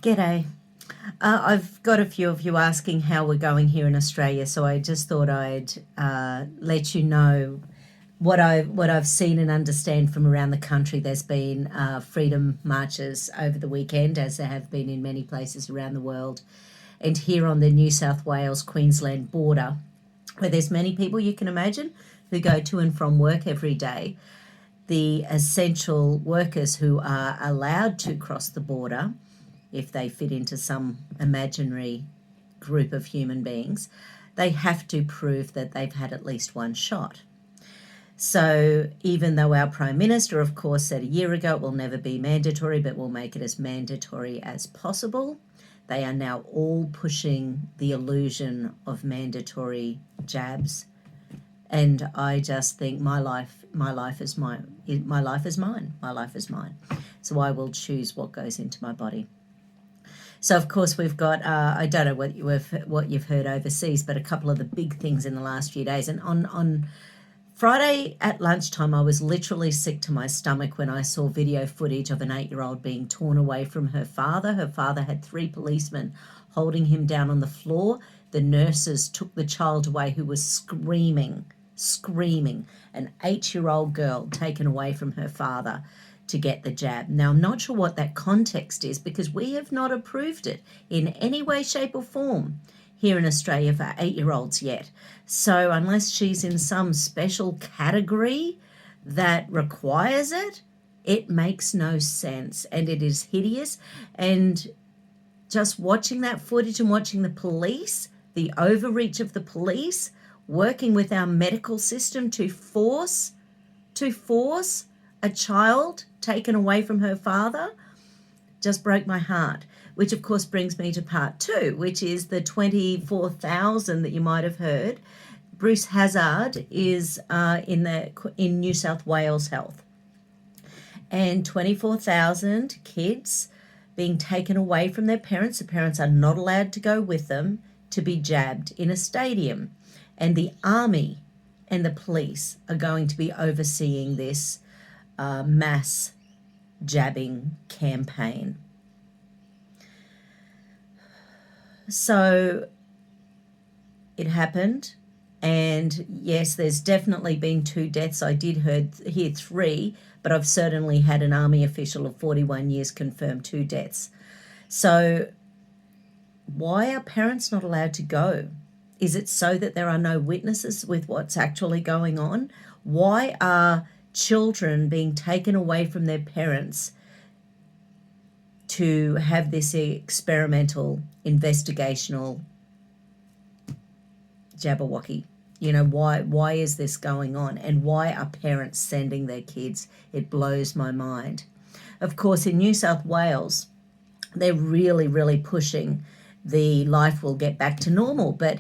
G'day. I've got a few of you asking how we're going here in Australia, so I just thought I'd let you know what I've seen and understand from around the country. There's been freedom marches over the weekend, as there have been in many places around the world, and here on the New South Wales Queensland border, where there's many people you can imagine who go to and from work every day. The essential workers who are allowed to cross the border, if they fit into some imaginary group of human beings, they have to prove that they've had at least one shot. So even though our Prime Minister, of course, said a year ago it will never be mandatory, but we'll make it as mandatory as possible, they are now all pushing the illusion of mandatory jabs. And I just think my life is mine. My life is mine. My life is mine. So I will choose what goes into my body. So of course we've got I don't know what you've heard overseas, but a couple of the big things in the last few days. And on Friday at lunchtime, I was literally sick to my stomach when I saw video footage of an 8-year-old being torn away from her father. Her father had 3 policemen holding him down on the floor. The nurses took the child away, who was screaming. An 8-year-old girl taken away from her father to get the jab. Now, I'm not sure what that context is, because we have not approved it in any way, shape or form here in Australia for 8-year-olds yet. So unless she's in some special category that requires it, it makes no sense, and it is hideous. And just watching that footage and watching the police, the overreach of the police, working with our medical system to force a child taken away from her father, just broke my heart. Which of course brings me to part 2, which is the 24,000 that you might have heard. Bruce Hazard is in New South Wales Health, and 24,000 kids being taken away from their parents. The parents are not allowed to go with them to be jabbed in a stadium. And the army and the police are going to be overseeing this mass jabbing campaign. So it happened, and yes, there's definitely been 2 deaths. I did hear 3, but I've certainly had an army official of 41 years confirm 2 deaths. So why are parents not allowed to go? Is it so that there are no witnesses with what's actually going on? Why are children being taken away from their parents to have this experimental, investigational Jabberwocky? You know, why is this going on? And why are parents sending their kids? It blows my mind. Of course, in New South Wales, they're really, really pushing the life will get back to normal. But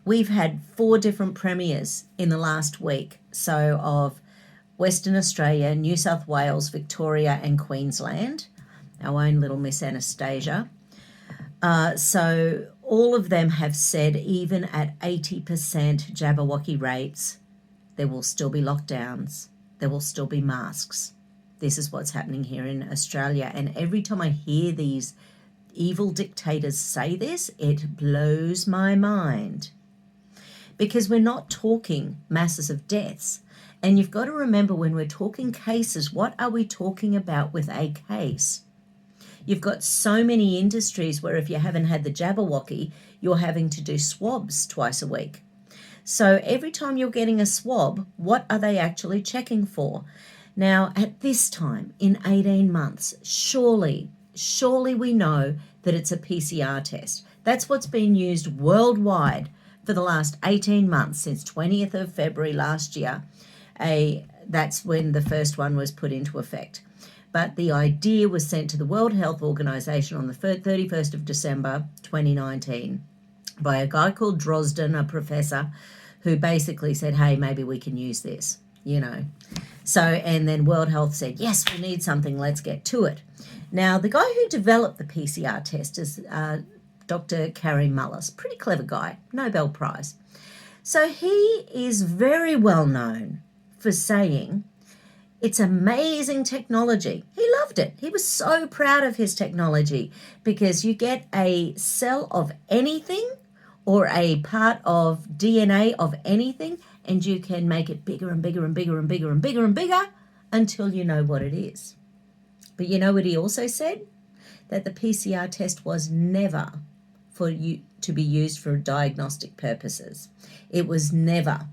we've had 4 different premiers in the last week. So of Western Australia, New South Wales, Victoria and Queensland, our own little Miss Anastasia. So all of them have said even at 80% Jabberwocky rates, there will still be lockdowns. There will still be masks. This is what's happening here in Australia. And every time I hear these evil dictators say this, it blows my mind. Because we're not talking masses of deaths. And you've got to remember, when we're talking cases, what are we talking about with a case? You've got so many industries where if you haven't had the Jabberwocky, you're having to do swabs twice a week. So every time you're getting a swab, what are they actually checking for? Now, at this time, in 18 months, surely we know that it's a PCR test. That's what's been used worldwide for the last 18 months, since 20th of February last year. That's when the first one was put into effect. But the idea was sent to the World Health Organization on the 31st of December 2019 by a guy called Drosden, a professor, who basically said, hey, maybe we can use this, you know. So, and then World Health said, yes, we need something, let's get to it. Now, the guy who developed the PCR test is Dr. Kary Mullis, pretty clever guy, Nobel Prize. So he is very well known for saying It's amazing technology. He loved it. He was so proud of his technology because you get a cell of anything or a part of DNA of anything, and you can make it bigger and bigger and bigger and bigger and bigger and bigger until you know what it is. But you know what he also said? That the PCR test was never for you to be used for diagnostic purposes. It was never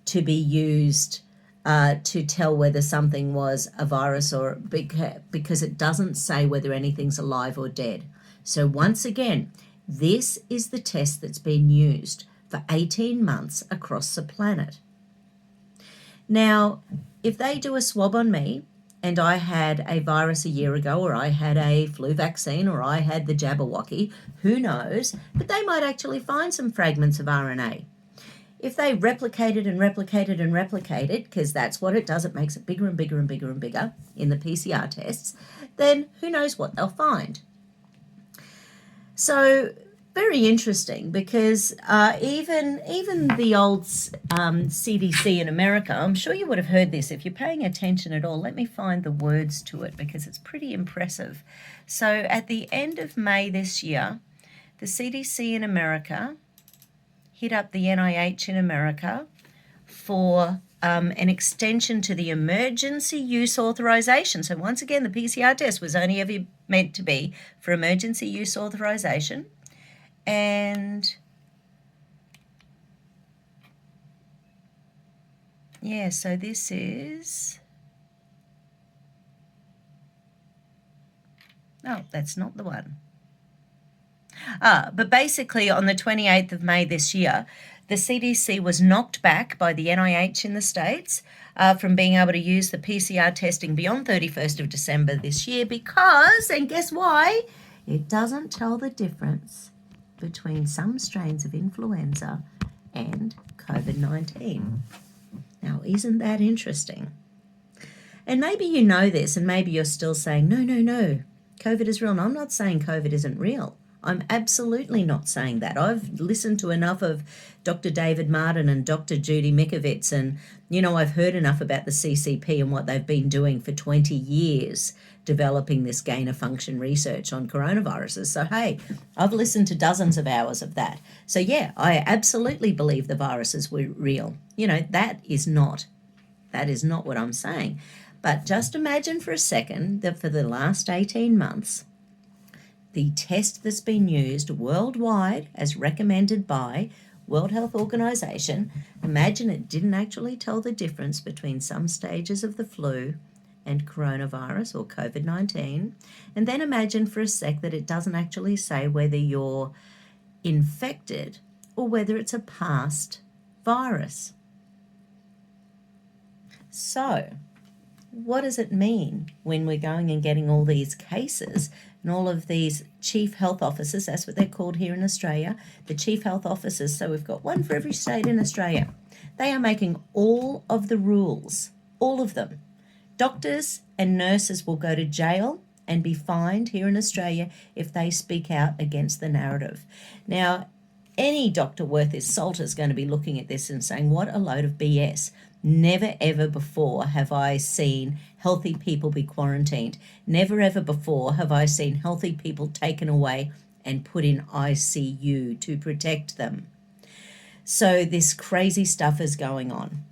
to be used to tell whether something was a virus or because it doesn't say whether anything's alive or dead. So once again, this is the test that's been used for 18 months across the planet. Now, if they do a swab on me and I had a virus a year ago, or I had a flu vaccine, or I had the Jabberwocky, who knows, but they might actually find some fragments of RNA. If they replicated and replicated and replicated, because that's what it does, it makes it bigger and bigger and bigger and bigger in the PCR tests, then who knows what they'll find. So very interesting, because even the old CDC in America, I'm sure you would have heard this if you're paying attention at all. Let me find the words to it because it's pretty impressive. So at the end of May this year, the CDC in America hit up the NIH in America for an extension to the emergency use authorization. So once again, the PCR test was only ever meant to be for emergency use authorization. And yeah, so this is, no, that's not the one. But basically on the 28th of May this year, the CDC was knocked back by the NIH in the States from being able to use the PCR testing beyond 31st of December this year because, and guess why? It doesn't tell the difference between some strains of influenza and COVID-19. Now, isn't that interesting? And maybe you know this, and maybe you're still saying, no, COVID is real. And I'm not saying COVID isn't real. I'm absolutely not saying that. I've listened to enough of Dr. David Martin and Dr. Judy Mikovits, and, I've heard enough about the CCP and what they've been doing for 20 years, developing this gain-of-function research on coronaviruses. So, hey, I've listened to dozens of hours of that. So, yeah, I absolutely believe the viruses were real. That is not what I'm saying. But just imagine for a second that for the last 18 months, the test that's been used worldwide as recommended by World Health Organization, imagine it didn't actually tell the difference between some stages of the flu and coronavirus or COVID-19. And then imagine for a sec that it doesn't actually say whether you're infected or whether it's a past virus. So, what does it mean when we're going and getting all these cases and all of these chief health officers? That's what they're called here in Australia, the chief health officers. So we've got one for every state in Australia. They are making all of the rules, all of them. Doctors and nurses will go to jail and be fined here in Australia if they speak out against the narrative. Now, any doctor worth his salt is going to be looking at this and saying, what a load of BS. Never ever before have I seen healthy people be quarantined. Never ever before have I seen healthy people taken away and put in ICU to protect them. So this crazy stuff is going on.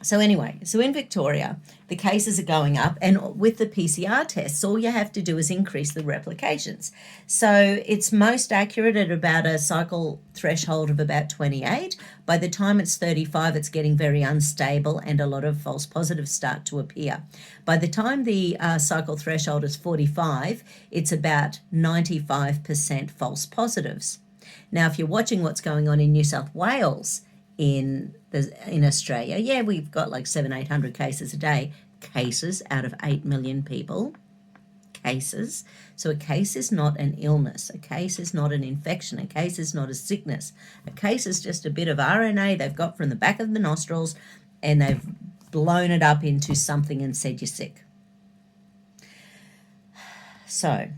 So anyway, so in Victoria, the cases are going up, and with the PCR tests, all you have to do is increase the replications. So it's most accurate at about a cycle threshold of about 28. By the time it's 35, it's getting very unstable and a lot of false positives start to appear. By the time the cycle threshold is 45, it's about 95% false positives. Now, if you're watching what's going on in New South Wales, in Australia, yeah, we've got like 700-800 cases a day. Cases out of 8 million people. Cases. So a case is not an illness. A case is not an infection. A case is not a sickness. A case is just a bit of RNA they've got from the back of the nostrils, and they've blown it up into something and said you're sick. So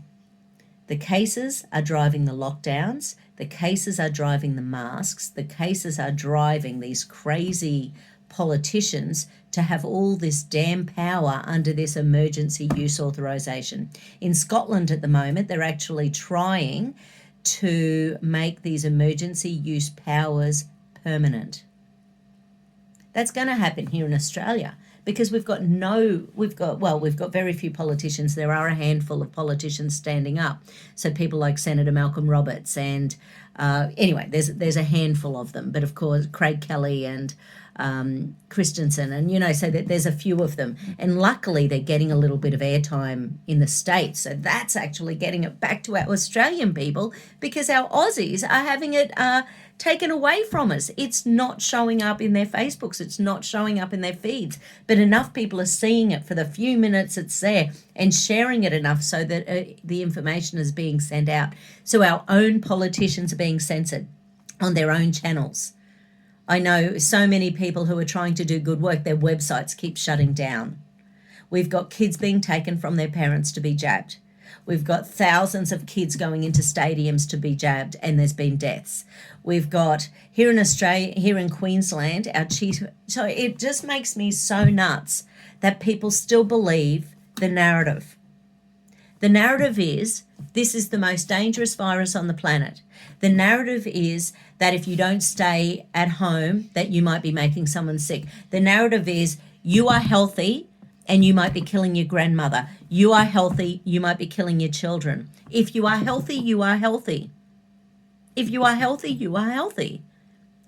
the cases are driving the lockdowns. The cases are driving the masks. The cases are driving these crazy politicians to have all this damn power under this emergency use authorization. In Scotland at the moment, they're actually trying to make these emergency use powers permanent. That's going to happen here in Australia because we've got very few politicians. There are a handful of politicians standing up. So people like Senator Malcolm Roberts and anyway, there's a handful of them. But of course, Craig Kelly and Christensen, and so that there's a few of them, and luckily they're getting a little bit of airtime in the States, so that's actually getting it back to our Australian people, because our Aussies are having it taken away from us. It's not showing up in their Facebooks, it's not showing up in their feeds, but enough people are seeing it for the few minutes it's there and sharing it enough so that the information is being sent out. So our own politicians are being censored on their own channels. I know so many people who are trying to do good work, their websites keep shutting down. We've got kids being taken from their parents to be jabbed. We've got thousands of kids going into stadiums to be jabbed, and there's been deaths. We've got here in Australia, here in Queensland, our chief. So it just makes me so nuts that people still believe the narrative. The narrative is this is the most dangerous virus on the planet. The narrative is that if you don't stay at home, that you might be making someone sick. The narrative is you are healthy and you might be killing your grandmother. You are healthy, you might be killing your children. If you are healthy, you are healthy. If you are healthy, you are healthy.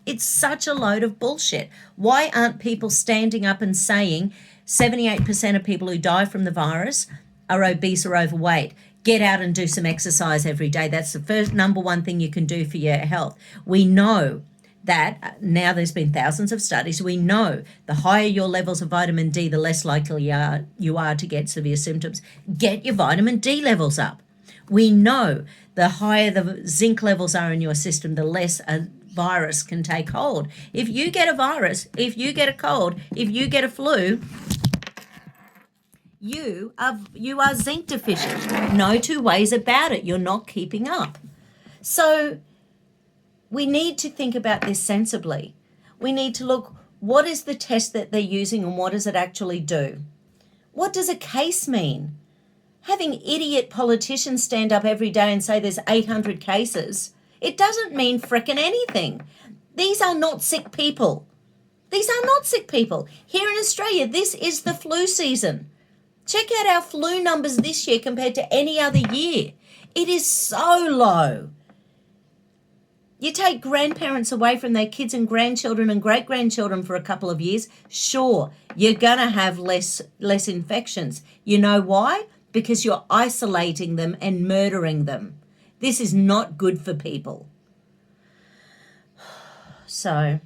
It's such a load of bullshit. Why aren't people standing up and saying 78% of people who die from the virus are obese or overweight? Get out and do some exercise every day. That's the first number one thing you can do for your health. We know that now there's been thousands of studies. We know the higher your levels of vitamin D, the less likely you are to get severe symptoms. Get your vitamin D levels up. We know the higher the zinc levels are in your system, the less a virus can take hold. If you get a virus, if you get a cold, if you get a flu, you are zinc deficient. No two ways about it. You're not keeping up. So we need to think about this sensibly. We need to look, what is the test that they're using and what does it actually do? What does a case mean? Having idiot politicians stand up every day and say there's 800 cases, it doesn't mean frickin' anything. These are not sick people. These are not sick people. Here in Australia, this is the flu season. Check out our flu numbers this year compared to any other year. It is so low. You take grandparents away from their kids and grandchildren and great-grandchildren for a couple of years, sure, you're going to have less infections. You know why? Because you're isolating them and murdering them. This is not good for people. So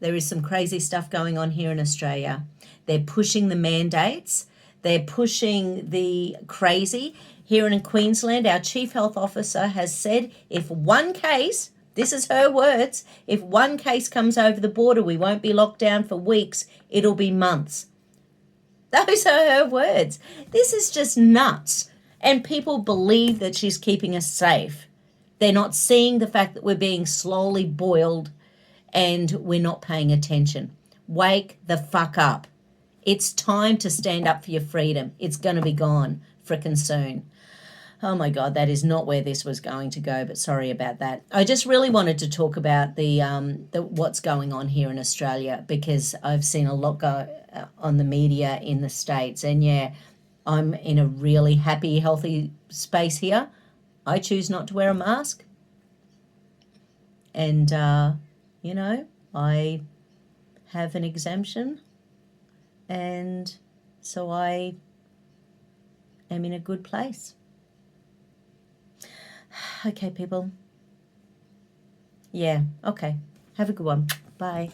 there is some crazy stuff going on here in Australia. They're pushing the mandates. They're pushing the crazy. Here in Queensland, our Chief Health Officer has said if one case, this is her words, if one case comes over the border, we won't be locked down for weeks, it'll be months. Those are her words. This is just nuts. And people believe that she's keeping us safe. They're not seeing the fact that we're being slowly boiled and we're not paying attention. Wake the fuck up. It's time to stand up for your freedom. It's going to be gone frickin' soon. Oh my God, that is not where this was going to go, but sorry about that. I just really wanted to talk about the what's going on here in Australia, because I've seen a lot go on the media in the States, and yeah, I'm in a really happy, healthy space here. I choose not to wear a mask, and I have an exemption. And so I am in a good place. Okay, people. Yeah, okay. Have a good one. Bye.